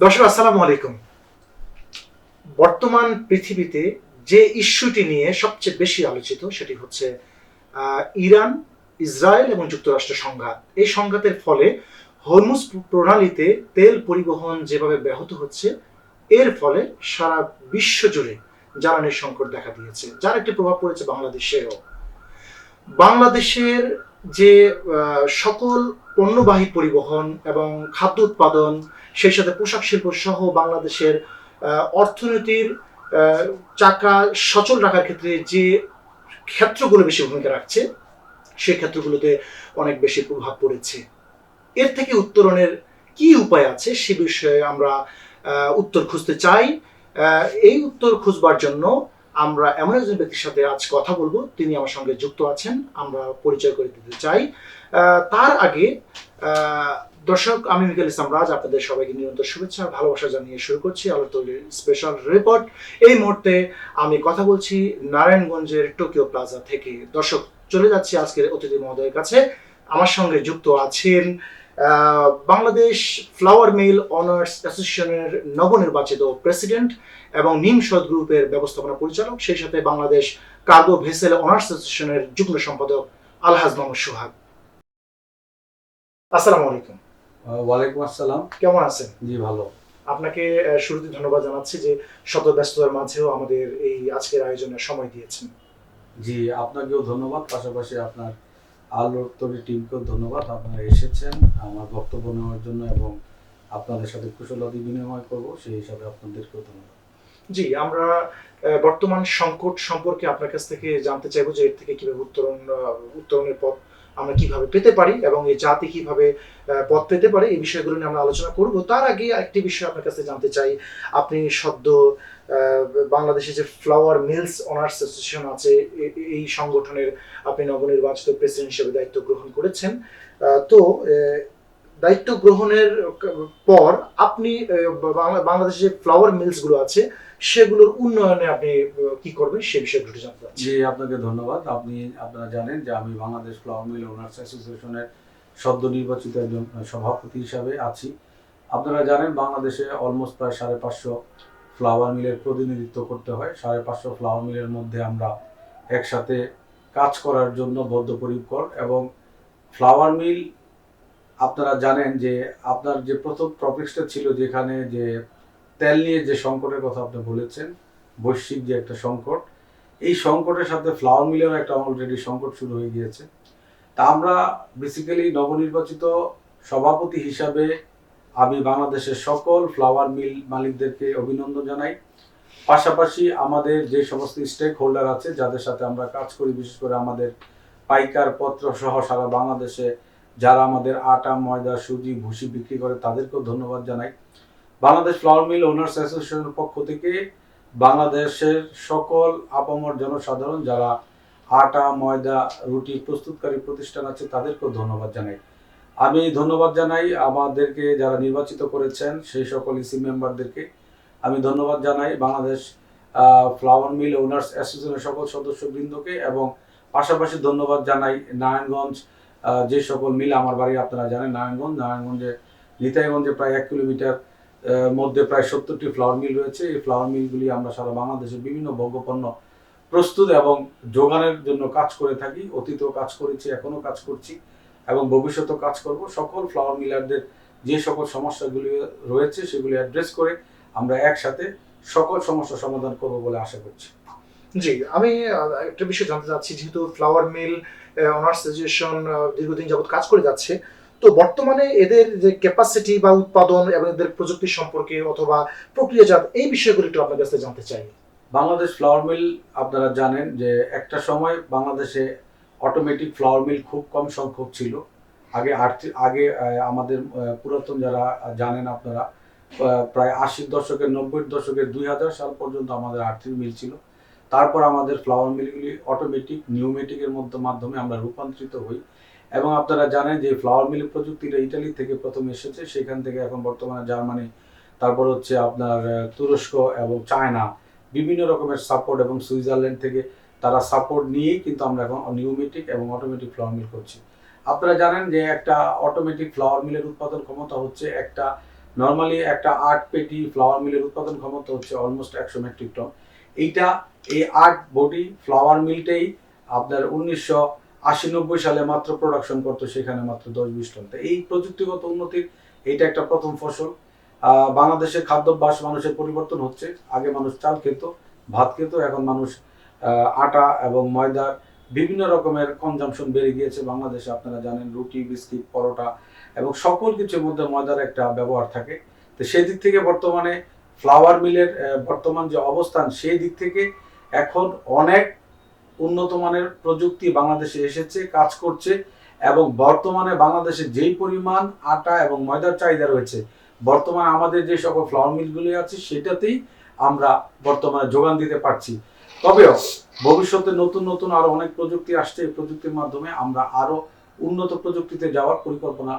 দর্শক আসসালামু আলাইকুম। বর্তমান পৃথিবীতে যে ইস্যুটি নিয়ে সবচেয়ে বেশি আলোচিত সেটি হচ্ছে ইরান, ইসরায়েল এবং যুক্তরাষ্ট্র সংঘাত। এই সংঘাতের ফলে হরমুজ প্রণালীতে তেল পরিবহন যেভাবে ব্যাহত হচ্ছে, এর ফলে সারা বিশ্ব জুড়ে জ্বালানির সংকট দেখা দিয়েছে, যার একটি প্রভাব পড়েছে বাংলাদেশেও। বাংলাদেশের যে সকল পণ্যবাহী পরিবহন এবং খাদ্য উৎপাদন, সেই সাথে পোশাক শিল্প সহ বাংলাদেশের অর্থনীতির চাকা সচল রাখার ক্ষেত্রে যে ক্ষেত্রগুলো বেশি ভূমিকা রাখছে, সেই ক্ষেত্রগুলোতে অনেক বেশি প্রভাব পড়েছে। এর থেকে উত্তরণের কি উপায় আছে সে বিষয়ে আমরা উত্তর খুঁজতে চাই। এই উত্তর খুঁজবার জন্য আমরা এমন একজন ব্যক্তির সাথে আজ কথা বলবো, তিনি আমার সঙ্গে যুক্ত আছেন, আমরা পরিচয় করে দিতে চাই। তার আগে দর্শক, আমি মিকাল ইসলাম রাজ আপনাদের সবাইকে নিরন্তর শুভেচ্ছা ভালোবাসা জানিয়ে শুরু করছি আলো তৈরির স্পেশাল রিপোর্ট। এই মুহূর্তে আমি কথা বলছি নারায়ণগঞ্জের টোকিও প্লাজা থেকে। দর্শক, চলে যাচ্ছি আজকের অতিথি মহোদয়ের কাছে। আমার সঙ্গে যুক্ত আছেন বাংলাদেশ ফ্লাওয়ার মিল অনার্স অ্যাসোসিয়েশনের নবনির্বাচিত প্রেসিডেন্ট এবং নিমসদ গ্রুপের ব্যবস্থাপনা পরিচালক, সেই সাথে বাংলাদেশ কার্গো ভেসেল অনার্স অ্যাসোসিয়েশনের যুগ্ম সম্পাদক আলহাজ মোহাম্মদ সোহাগ। আসসালামু আলাইকুম। ওয়ালাইকুম আসসালাম। কেমন আছেন? জি ভালো। আপনাকে শুরুতে ধন্যবাদ জানাচ্ছি যে শত ব্যস্ততার মাঝেও আমাদের এই আজকের আয়োজনে সময় দিয়েছেন। জি, আপনাকেও ধন্যবাদ, পাশাপাশি আপনার আলোর তৈরি টিমকেও ধন্যবাদ। আপনারা এসেছেন আমার বক্তব্য নেওয়ার জন্য এবং আপনাদের সাথে কুশলাদি বিনিময় করব, সেই হিসাবে আপনাদেরকেও ধন্যবাদ। জি, আমরা বর্তমান সংকট সম্পর্কে আপনার কাছ থেকে জানতে চাইবো যে এর থেকে কিভাবে উত্তরণের পথ আমরা কিভাবে পেতে পারি এবং এই জাতি কিভাবে পথ পেতে পারে, এই বিষয়গুলো নিয়ে আমরা আলোচনা করব। তার আগে একটি বিষয় আপনার কাছে জানতে চাই। আপনি সদ্য বাংলাদেশে যে ফ্লাওয়ার মিলস অনার্স অ্যাসোসিয়েশন আছে, এই সংগঠনের আপনি নবনির্বাচিত প্রেসিডেন্ট হিসেবে দায়িত্ব গ্রহণ করেছেন। তো দায়িত্ব গ্রহণের পর আপনি বাংলাদেশে যে ফ্লাওয়ার মিলস গুলো আছে সেগুলোর উন্নয়নে আপনি কি করবেন সে বিষয়ে একটু জানতে চাচ্ছি। জি, আপনাকে ধন্যবাদ। আপনারা জানেন যে আমি বাংলাদেশ ফ্লাওয়ার মিল ওনার্স অ্যাসোসিয়েশনের সদ্য নির্বাচিত একজন সভাপতি হিসাবে আছি। আপনারা জানেন বাংলাদেশে অলমোস্ট প্রায় 550 ফ্লাওয়ার মিলের প্রতিনিধিত্ব করতে হয়। 550 ফ্লাওয়ার মিলের মধ্যে আমরা একসাথে কাজ করার জন্য বদ্ধপরিকর। এবং ফ্লাওয়ার মিল, আপনারা জানেন যে আপনার যে প্রথম টপিকসটা ছিল, যেখানে যে তেল নিয়ে যে সংকটের কথা আপনি বলেছেন, বৈশ্বিক যে একটা সংকট, এই সংকটের সাথে ফ্লাওয়ার মিলেও একটা অলরেডি সংকট শুরু হয়ে গিয়েছে। তা আমরা বেসিক্যালি নবনির্বাচিত সভাপতি হিসাবে আমি বাংলাদেশের সকল ফ্লাওয়ার মিল মালিকদেরকে অভিনন্দন জানাই। পাশাপাশি আমাদের যে সমস্ত স্টেক হোল্ডার আছে যাদের সাথে আমরা কাজ করি, বিশেষ করে আমাদের পাইকার পত্র সহ সারা বাংলাদেশে যারা আমাদের আটা, ময়দা, সুজি, ভুসি বিক্রি করে, তাদেরকেও ধন্যবাদ জানাই। বাংলাদেশ ফ্লাওয়ার মিল ওনার্স অ্যাসোসিয়েশনের পক্ষ থেকে বাংলাদেশের সকল আপামর জনসাধারণ যারা আটা, ময়দা, রুটি প্রস্তুতকারী প্রতিষ্ঠান আছে, তাদেরকেও ধন্যবাদ জানাই। আমি ধন্যবাদ জানাই আমাদেরকে যারা নির্বাচিত করেছেন সেই সকল ইসি মেম্বারদেরকে আমি ধন্যবাদ জানাই, বাংলাদেশ ফ্লাওয়ার মিল ওনার্স অ্যাসোসিয়েশনের সকল সদস্যবৃন্দকে, এবং পাশাপাশি ধন্যবাদ জানাই নারায়ণগঞ্জ যে সকল মিল, আমার বাড়ি আপনারা জানেন নারায়ণগঞ্জে নিতাইগঞ্জে প্রায় 1 কিলোমিটার মধ্যে প্রায় 70টি ফ্লাওয়ার মিল রয়েছে। এই ফ্লাওয়ার মিলগুলি আমরা সারা বাংলাদেশের বিভিন্ন ভোগ্যপণ্য প্রস্তুত এবং যোগানের জন্য কাজ করে থাকি। অতীতেও কাজ করেছি, এখনও কাজ করছি এবং ভবিষ্যতেও কাজ করব। সকল ফ্লাওয়ার মিলারদের যে সকল সমস্যাগুলি রয়েছে সেগুলি অ্যাড্রেস করে আমরা একসাথে সকল সমস্যার সমাধান করব বলে আশা করছি। জি, আমি একটা বিষয় জানতে চাচ্ছি, যেহেতু ফ্লাওয়ার মিল অনার্স অ্যাসোসিয়েশন দীর্ঘদিন যাবত কাজ করে যাচ্ছে, তো বর্তমানে এদের যে ক্যাপাসিটি বা উৎপাদন এবং এদের প্রযুক্তি সম্পর্কে অথবা প্রক্রিয়াজাত, এই বিষয়গুলো একটু আপনার কাছে জানতে চাই। বাংলাদেশ ফ্লাওয়ার মিল, আপনারা জানেন যে একটা সময় বাংলাদেশে অটোমেটিক ফ্লাওয়ার মিল খুব কম সংখ্যক ছিল। আগে আমাদের পুরাতন যারা জানেন আপনারা, প্রায় 80 দশকের 90 দশকের 2000 সাল পর্যন্ত আমাদের আর্থিক মিল ছিল। তারপর আমাদের ফ্লাওয়ার মিলগুলি অটোমেটিক নিউমেটিকের মাধ্যমে আমরা রূপান্তরিত হই। এবং আপনারা জানেন যে ফ্লাওয়ার মিল প্রযুক্তিটা ইটালি থেকে প্রথম এসেছে, সেখান থেকে এখন বর্তমানে জার্মানি, তারপর হচ্ছে আপনার তুরস্ক এবং চায়না বিভিন্ন রকমের সাপোর্ট, এবং সুইজারল্যান্ড থেকে তারা সাপোর্ট নিয়েই কিন্তু আমরা এখন নিউমেটিক এবং অটোমেটিক ফ্লাওয়ার মিল করছি। আপনারা জানেন যে একটা অটোমেটিক ফ্লাওয়ার মিলের উৎপাদন ক্ষমতা হচ্ছে একটা নর্মালি একটা 8 পেটি ফ্লাওয়ার মিলের উৎপাদন ক্ষমতা হচ্ছে অলমোস্ট 100 মেট্রিক টন। এই 8 বডি ফ্লাওয়ার মিলটাই আপনার 1980-90 সালে মাত্র প্রোডাকশন করতো, সেখানে মাত্র 10-20 টন। তো এই প্রযুক্তিগত উন্নতির এইটা একটা প্রথম ফসল। বাংলাদেশের খাদ্যাভ্যাস মানুষের পরিবর্তন হচ্ছে। আগে মানুষ চাল খেত, ভাত খেত, এখন মানুষ আটা এবং ময়দার বিভিন্ন রকমের কনজাম্পশন বেড়ে গিয়েছে বাংলাদেশে। আপনারা জানেন রুটি, বিস্কিট, পরোটা এবং সকল কিছুর মধ্যে ময়দার একটা ব্যবহার থাকে। তো সেই দিক থেকে বর্তমানে ফ্লাওয়ার মিলের বর্তমান যে অবস্থান, সেই দিক থেকে এখন অনেক উন্নত মানের প্রযুক্তি বাংলাদেশে এসেছে, কাজ করছে। এবং বর্তমানে বাংলাদেশে যেই পরিমাণ আটা এবং ময়দার চাহিদা রয়েছে, বর্তমানে আমাদের যে সকল ফ্লাওয়ার মিলগুলি আছে সেটাতেই আমরা বর্তমানে যোগান দিতে পারছি। তবেও ভবিষ্যতে নতুন নতুন আরো অনেক প্রযুক্তি আসছে। এই প্রযুক্তির মাধ্যমে আমরা আরো উন্নত প্রযুক্তিতে যাওয়ার পরিকল্পনা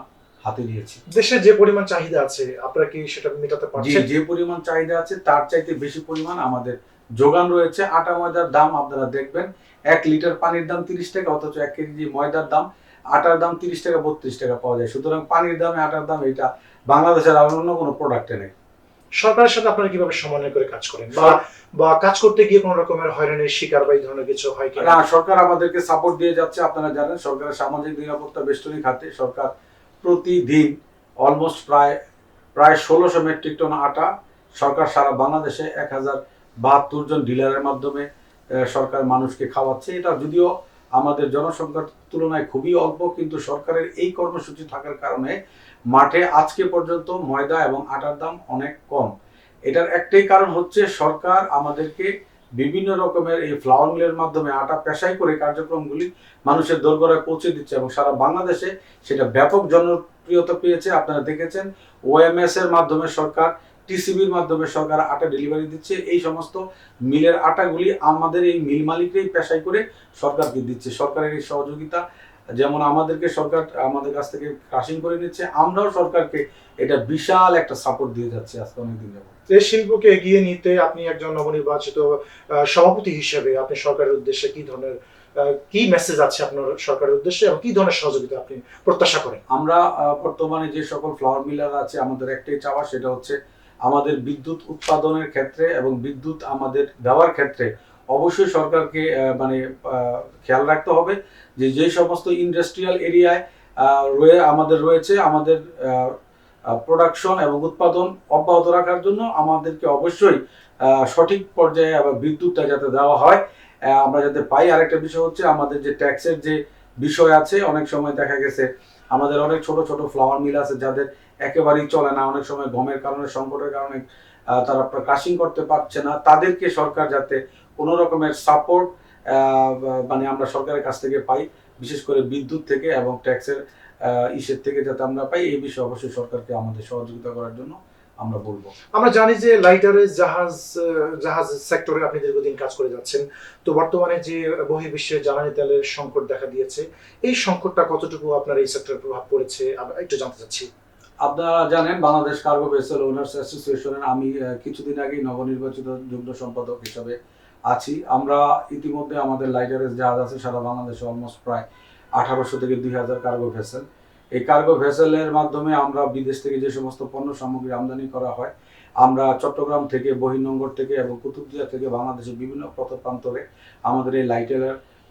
হাতে নিয়েছি। দেশে যে পরিমাণ চাহিদা আছে আপনারা কি সেটা মেটাতে পারছেন? যে পরিমাণ চাহিদা আছে তার চাইতে বেশি পরিমাণ আমাদের যোগান রয়েছে। আটা ময়দার দাম আপনারা দেখবেন 1 লিটার পানির দাম 30 টাকা, অথচ 1 কেজি ময়দার দাম, আটার দাম 30 টাকা 32 টাকা পাওয়া যায়। সুতরাং পানির দামে আটার দাম, এটা বাংলাদেশের আর অন্য কোনো প্রোডাক্টে নেই। সরকারের সাথে আপনারা কিভাবে সমন্বয় করে কাজ করেন, বা কাজ করতে গিয়ে কোন রকমের হয়রানির শিকার বা এই ধরনের কিছু হয় কিনা? না, সরকার আমাদেরকে সাপোর্ট দিয়ে যাচ্ছে। আপনারা জানেন সরকারের সামাজিক নিরাপত্তা বেষ্টনী খাতে সরকার প্রতিদিন অলমোস্ট প্রায় 1600 মেট্রিক টন আটা সরকার সারা বাংলাদেশে 1072 জন ডিলারের মাধ্যমে সরকার মানুষকে খাওয়াচ্ছে। এটা যদিও আমাদের জনসংখ্যার তুলনায় খুবই অল্প, কিন্তু সরকারের এই কর্মসূচি থাকার কারণে মাঠে আজকে পর্যন্ত ময়দা এবং আটার দাম অনেক কম। এটার একটাই কারণ হচ্ছে সরকার আমাদেরকে বিভিন্ন রকমের এই ফ্লাওয়ার মিলের মাধ্যমে আটা পেশাই করে কার্যক্রমগুলি মানুষের দোরগোড়ায় পৌঁছে দিচ্ছে এবং সারা বাংলাদেশে সেটা ব্যাপক জনপ্রিয়তা পেয়েছে। আপনারা দেখেছেন ওএমএস এর মাধ্যমে সরকার, টিসিবির মাধ্যমে সরকার আটা ডেলিভারি দিচ্ছে। এই সমস্ত মিলের আটাগুলি আমাদের এই মিল মালিকরাই পেশাই করে সরকারকে দিচ্ছে। সরকারের এই সহযোগিতা, যেমন আমাদেরকে সরকার আমাদের কাছ থেকে ক্রাশিং করে নিচ্ছে, আমরাও সরকারকে এটা বিশাল একটা সাপোর্ট দিয়ে যাচ্ছে আজকে অনেকদিন যাবত। এই শিল্পকে এগিয়ে নিতে আপনি একজন নবনির্বাচিত সভাপতি হিসেবে আপনি সরকারের উদ্দেশ্যে কি ধরনের কি মেসেজ আছে আপনার সরকারের উদ্দেশ্যে, এবং কি ধরনের সহযোগিতা আপনি প্রত্যাশা করেন? আমরা বর্তমানে যে সকল ফ্লাওয়ার মিলার আছে, আমাদের একটাই চাওয়া, সেটা হচ্ছে আমাদের বিদ্যুৎ উৎপাদনের ক্ষেত্রে এবং বিদ্যুৎ আমাদের দেওয়ার ক্ষেত্রে অবশ্যই সরকারকে খেয়াল রাখতে হবে যে যে সমস্ত ইন্ডাস্ট্রিয়াল এরিয়ায় আমাদের রয়েছে, আমাদের প্রোডাকশন এবং উৎপাদন অব্যাহত রাখার জন্য আমাদেরকে অবশ্যই সঠিক পর্যায়ে আবার বিদ্যুৎটা যাতে দেওয়া হয়, আমরা যাতে পাই। আরেকটা বিষয় হচ্ছে আমাদের যে ট্যাক্সের যে বিষয় আছে, অনেক সময় দেখা গেছে আমাদের অনেক ছোট ছোট ফ্লাওয়ার মিল আছে যাদের একেবারেই চলে না, অনেক সময় গমের কারণে, সংকটের কারণে তারা ক্রাশিং করতে পারছে না। তাদেরকে সরকার যাতে কোনো রকমের সাপোর্ট মানে আমরা সরকারের কাছ থেকে পাই, বিশেষ করে বিদ্যুৎ থেকে এবং ট্যাক্সের ইসের থেকে যাতে আমরা পাই, এই বিষয়ে অবশ্যই সরকারকে আমাদের সহযোগিতা করার জন্য আমরা বলবো। আমরা জানি যে লাইটারের জাহাজ সেক্টরে আপনি দীর্ঘদিন কাজ করে যাচ্ছেন। তো বর্তমানে যে বহির্বিশ্বে জ্বালানি তেলের সংকট দেখা দিয়েছে, এই সংকটটা কতটুকু আপনার এই সেক্টরে প্রভাব পড়েছে একটু জানতে চাচ্ছি। আপনারা জানেন বাংলাদেশ কার্গো ভেসেল ওনার্স অ্যাসোসিয়েশনের আমি কিছুদিন আগেই নবনির্বাচিত যুগ্ম সম্পাদক হিসাবে আছি। আমরা ইতিমধ্যে আমাদের লাইটারের জাহাজ আছে সারা বাংলাদেশে অলমোস্ট প্রায় 1800 থেকে 2000 কার্গো ভেসেল। এই কার্গো ভেসেলের মাধ্যমে আমরা বিদেশ থেকে যে সমস্ত পণ্য সামগ্রী আমদানি করা হয়, আমরা চট্টগ্রাম থেকে, বহির্নগর থেকে এবং কুতুবদিয়া থেকে বাংলাদেশের বিভিন্ন প্রান্তরে আমাদের এই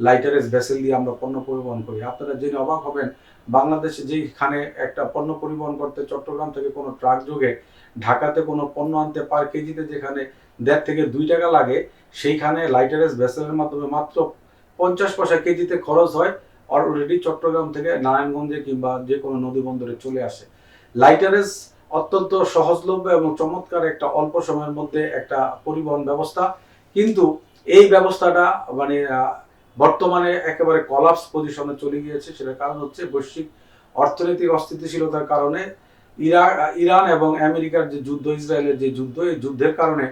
লাইটারেজ ভেসেল দিয়ে আমরা পণ্য পরিবহন করি। আপনারা জেনে অবাক হবেন, বাংলাদেশে যেখানে একটা পণ্য পরিবহন করতে চট্টগ্রাম থেকে কোনো ট্রাক যোগে ঢাকাতে কোনো পণ্য আনতে পার কেজিতে যেখানে 1.5 থেকে 2 টাকা লাগে, সেইখানে লাইটারেজ ভেসেলের মাধ্যমে মাত্র 50 পয়সা কেজিতে খরচ হয়, অলরেডি চট্টগ্রাম থেকে নারায়ণগঞ্জে কিংবা যে কোনো নদী বন্দরে চলে আসে। লাইটারেজ অত্যন্ত সহজলভ্য এবং চমৎকার একটা অল্প সময়ের মধ্যে একটা পরিবহন ব্যবস্থা, কিন্তু এই ব্যবস্থাটা মানে বর্তমানে একেবারে কলাপস পজিশনে চলে গিয়েছে। সেটার কারণ হচ্ছে বৈশ্বিক অর্থনৈতিক অস্থিতিশীলতার কারণে, ইরান এবং আমেরিকার যে যুদ্ধ, ইসরায়েলের যে যুদ্ধ, এই যুদ্ধের কারণে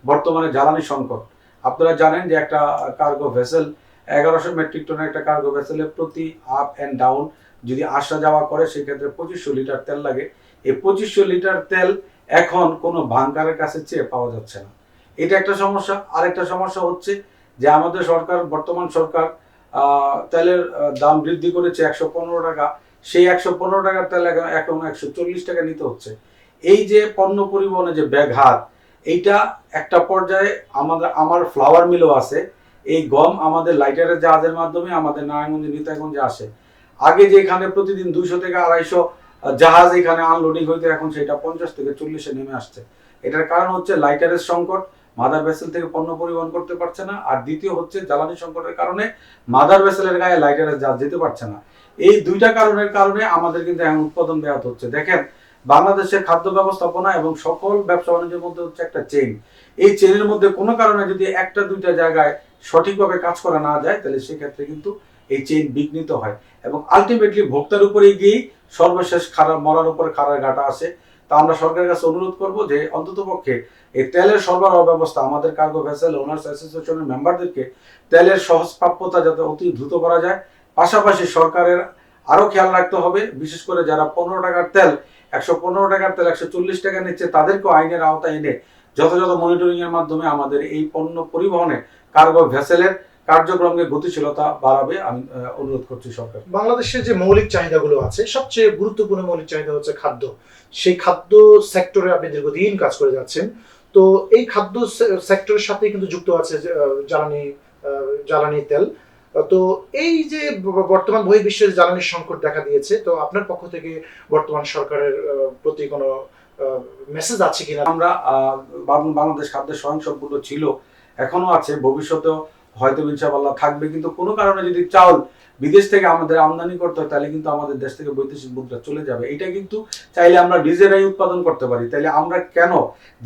বর্তমানে জ্বালানি সংকট। আপনারা জানেন যে একটা কার্গো ভেসেল 1100 মেট্রিক টনের একটা কার্গো ভেসেলে প্রতি আপ অ্যান্ড ডাউন যদি আসা যাওয়া করে সেক্ষেত্রে 2500 লিটার তেল লাগে। এই 2500 লিটার তেল এখন কোনো বাংকারের কাছে চেয়ে পাওয়া যাচ্ছে না। এটা একটা সমস্যা। আরেকটা সমস্যা হচ্ছে যে আমাদের সরকার, বর্তমান সরকার তেলের দাম বৃদ্ধি করেছে 115 টাকা। সেই 115 টাকার তেল এখন 140 টাকা নিতে হচ্ছে। এই যে পণ্য পরিবহনে যে ব্যাঘাত, এইটা একটা পর্যায়ে আমার ফ্লাওয়ার মিলও আছে। এই গম আমাদের লাইটারের জাহাজের মাধ্যমে আমাদের নারায়ণগঞ্জে নিতাইগঞ্জে আসে। আগে যে এখানে প্রতিদিন 200 থেকে 250 জাহাজ এখানে আনলোডিং হইতো, এখন সেটা 50 থেকে 40-এ নেমে আসছে। এটার কারণ হচ্ছে লাইটারের সংকট, মাদার ভেসেল থেকে পণ্য পরিবহন করতে পারছে না। আর দ্বিতীয় হচ্ছে জ্বালানি সংকটের কারণে মাদার ভেসেলের গায়ে লাইটারের জাহাজ যেতে পারছে না। এই দুইটা কারণের কারণে আমাদের কিন্তু এখন উৎপাদন ব্যাহত হচ্ছে। দেখেন, বাংলাদেশের খাদ্য ব্যবস্থাপনা এবং সকল ব্যবসা বাণিজ্যের মধ্যে হচ্ছে একটা চেইন। এই চেইনের মধ্যে কোনো কারণে যদি একটা দুইটা জায়গায় সঠিকভাবে কাজ করা না যায়, তাহলে সেক্ষেত্রে কিন্তু এই চেইন বিঘ্নিত হয় এবং আলটিমেটলি ভোক্তার উপরে গিয়েই সর্বশেষ মরার উপরে খাড়ার ঘাটা আসে। তা আমরা সরকারের কাছে অনুরোধ করব যে অন্ততপক্ষে এই তেলের সরবরাহ ব্যবস্থা, আমাদের কার্গো ভেসেল ওনার্স অ্যাসোসিয়েশনের মেম্বারদেরকে তেলের সহজ প্রাপ্যতা যাতে অতি দ্রুত করা যায়। পাশাপাশি সরকারের আরো খেয়াল রাখতে হবে, বিশেষ করে যারা 15 টাকার তেল 115 টাকার তেল 140 টাকা নিচ্ছে, তাদেরকেও আইনের আওতায় এনে যথাযথ মনিটরিং এর মাধ্যমে আমাদের এই পণ্য পরিবহনে কার্গো ভেসেলের কার্যক্রমকে গতিশীলতা বাড়াবে আমি অনুরোধ করছি সরকার। বাংলাদেশের যে মৌলিক চাহিদাগুলো আছে, সবচেয়ে গুরুত্বপূর্ণ মৌলিক চাহিদা হচ্ছে খাদ্য। সেই খাদ্য সেক্টরে আপনি দীর্ঘদিন কাজ করে যাচ্ছেন। তো এই খাদ্য সেক্টরের সাথে কিন্তু যুক্ত আছে জ্বালানি তেল। তো এই যে বর্তমান বহির্বিশ্বে জ্বালানির সংকট দেখা দিয়েছে, তো আপনার পক্ষ থেকে বর্তমান সরকারের প্রতি কোনো মেসেজ আছে কিনা? আমরা বাংলাদেশ খাদ্যের স্বয়ংসম্পূর্ণ ছিল, এখনো আছে, ভবিষ্যতেও হয়তো ইনশাআল্লাহ থাকবে। কিন্তু কোনো কারণে যদি চাউল বিদেশ থেকে আমাদের আমদানি করতে হয়, তাহলে কিন্তু আমাদের দেশ থেকে বৈদেশিক মুদ্রা চলে যাবে। এটা কিন্তু চাইলে আমরা নিজেরাই উৎপাদন করতে পারি। তাইলে আমরা কেন,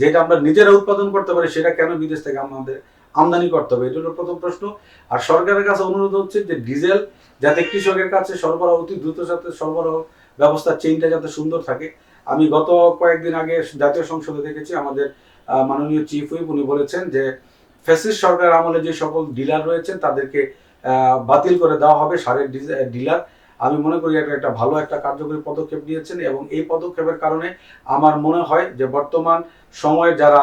যেটা আমরা নিজেরা উৎপাদন করতে পারি, সেটা কেন বিদেশ থেকে আমাদের আমদানি করতে হবে? এটা হলো প্রথম প্রশ্ন। আর সরকারের কাছে অনুরোধ হচ্ছে যে ডিজেল যাতে কৃষকের কাছে সরবরাহ অতি দ্রুত সাথে সরবরাহ ব্যবস্থা চেইনটা যাতে সুন্দর থাকে। আমি গত কয়েকদিন আগে জাতীয় সংসদে দেখেছি আমাদের মাননীয় চিফ হুইপ উনি বলেছেন যে ফ্যাসিস্ট সরকার আমলে যে সকল ডিলার রয়েছেন তাদেরকে বাতিল করে দেওয়া হবে, সারের ডিলার। আমি মনে করি এটা একটা ভালো একটা কার্যকরী পদক্ষেপ নিয়েছেন এবং এই পদক্ষেপের কারণে আমার মনে হয় যে বর্তমান সময়ে যারা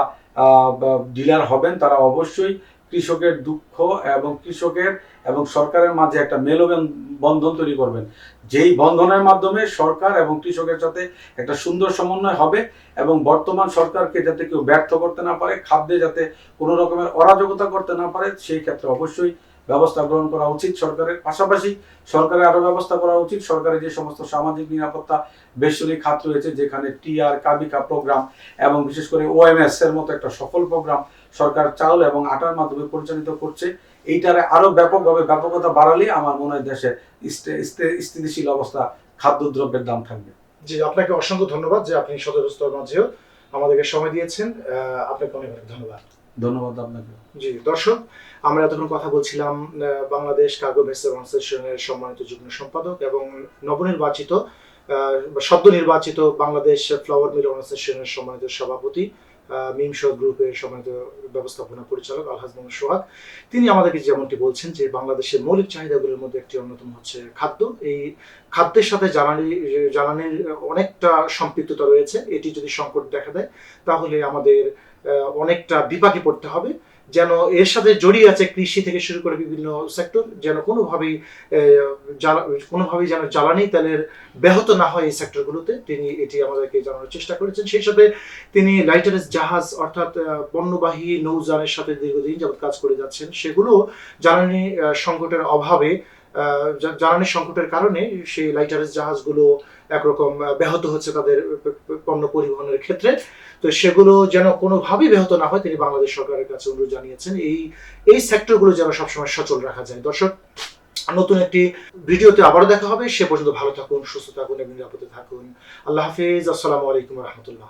ডিলার হবেন তারা অবশ্যই কৃষকের দুঃখ এবং কৃষকের এবং সরকারের মাঝে একটা মেলবন্ধন তৈরি করবেন, যেই বন্ধনের মাধ্যমে সরকার এবং কৃষকের সাথে একটা সুন্দর সমন্বয় হবে এবং বর্তমান সরকারকে যাতে কেউ ব্যর্থ করতে না পারে, খাদ্যে যাতে কোনো রকমের অরাজকতা করতে না পারে, সেই ক্ষেত্রে অবশ্যই ব্যবস্থা গ্রহণ করা উচিত সরকারের। পাশাপাশি সরকারের আরো ব্যবস্থা করা উচিত, সরকারের যে সমস্ত সামাজিক নিরাপত্তা বেসরকারি খাত রয়েছে, যেখানে টিআর কাবিকা প্রোগ্রাম এবং বিশেষ করে ওএমএস এর মতো একটা সফল প্রোগ্রাম সরকার চাউল এবং আটার মাধ্যমে পরিচালিত করছে, এইটারে আরো ব্যাপকভাবে ব্যাপকতা বাড়ালে আমার মনে হয় দেশের স্থিতিশীল অবস্থা খাদ্যদ্রব্যের দাম থাকবে। জি, আপনাকে অসংখ্য ধন্যবাদ যে আপনি সদস্যতার মাঝেও আমাদেরকে সময় দিয়েছেন। আপনাকে অনেক অনেক ধন্যবাদ। ধন্যবাদ আপনাকে। জি দর্শক, আমরা এতক্ষণ কথা বলছিলাম বাংলাদেশ কার্গো ভেসেল অ্যাসোসিয়েশনের সম্মানিত যুগ্ম সম্পাদক এবং নবনির্বাচিত সদ্য নির্বাচিত বাংলাদেশ ফ্লাওয়ার মিল অ্যাসোসিয়েশনের সম্মানিত সভাপতি মিমশো গ্রুপের সম্মানিত ব্যবস্থাপনা পরিচালক আলহাজ মোহাম্মদ সোহাগ। তিনি আমাদেরকে যেমনটি বলছেন যে বাংলাদেশের মৌলিক চাহিদাগুলোর মধ্যে একটি অন্যতম হচ্ছে খাদ্য। এই খাদ্যের সাথে জ্বালানির অনেকটা সম্পৃক্ততা রয়েছে। এটি যদি সংকট দেখা দেয় তাহলে আমাদের অনেকটা বিপাকে পড়তে হবে। যেন এর সাথে জড়িয়ে আছে কৃষি থেকে শুরু করে বিভিন্ন সেক্টর, যেন কোনোভাবেই যেন জ্বালানি তেলের ব্যাহত না হয় এই সেক্টরগুলোতে। তিনি এটি আমাদেরকে জানানোর চেষ্টা করেছেন। সেই সাথে তিনি লাইটারেস জাহাজ অর্থাৎ পণ্যবাহী নৌযানের সাথে দীর্ঘদিন যাবত কাজ করে যাচ্ছেন। সেগুলো জ্বালানি সংকটের অভাবে, জ্বালানি সংকটের কারণে সেই লাইটারেস জাহাজগুলো একরকম ব্যাহত হচ্ছে তাদের পণ্য পরিবহনের ক্ষেত্রে। তো সেগুলো যেন কোনোভাবেই ব্যাহত না হয় তিনি বাংলাদেশ সরকারের কাছে অনুরোধ জানিয়েছেন এই সেক্টরগুলো যেন সবসময় সচল রাখা যায়। দর্শক, নতুন একটি ভিডিওতে আবারও দেখা হবে। সে পর্যন্ত ভালো থাকুন, সুস্থ থাকুন এবং নিরাপদে থাকুন। আল্লাহ হাফিজ। আসসালামু আলাইকুম ওয়া রাহমাতুল্লাহ।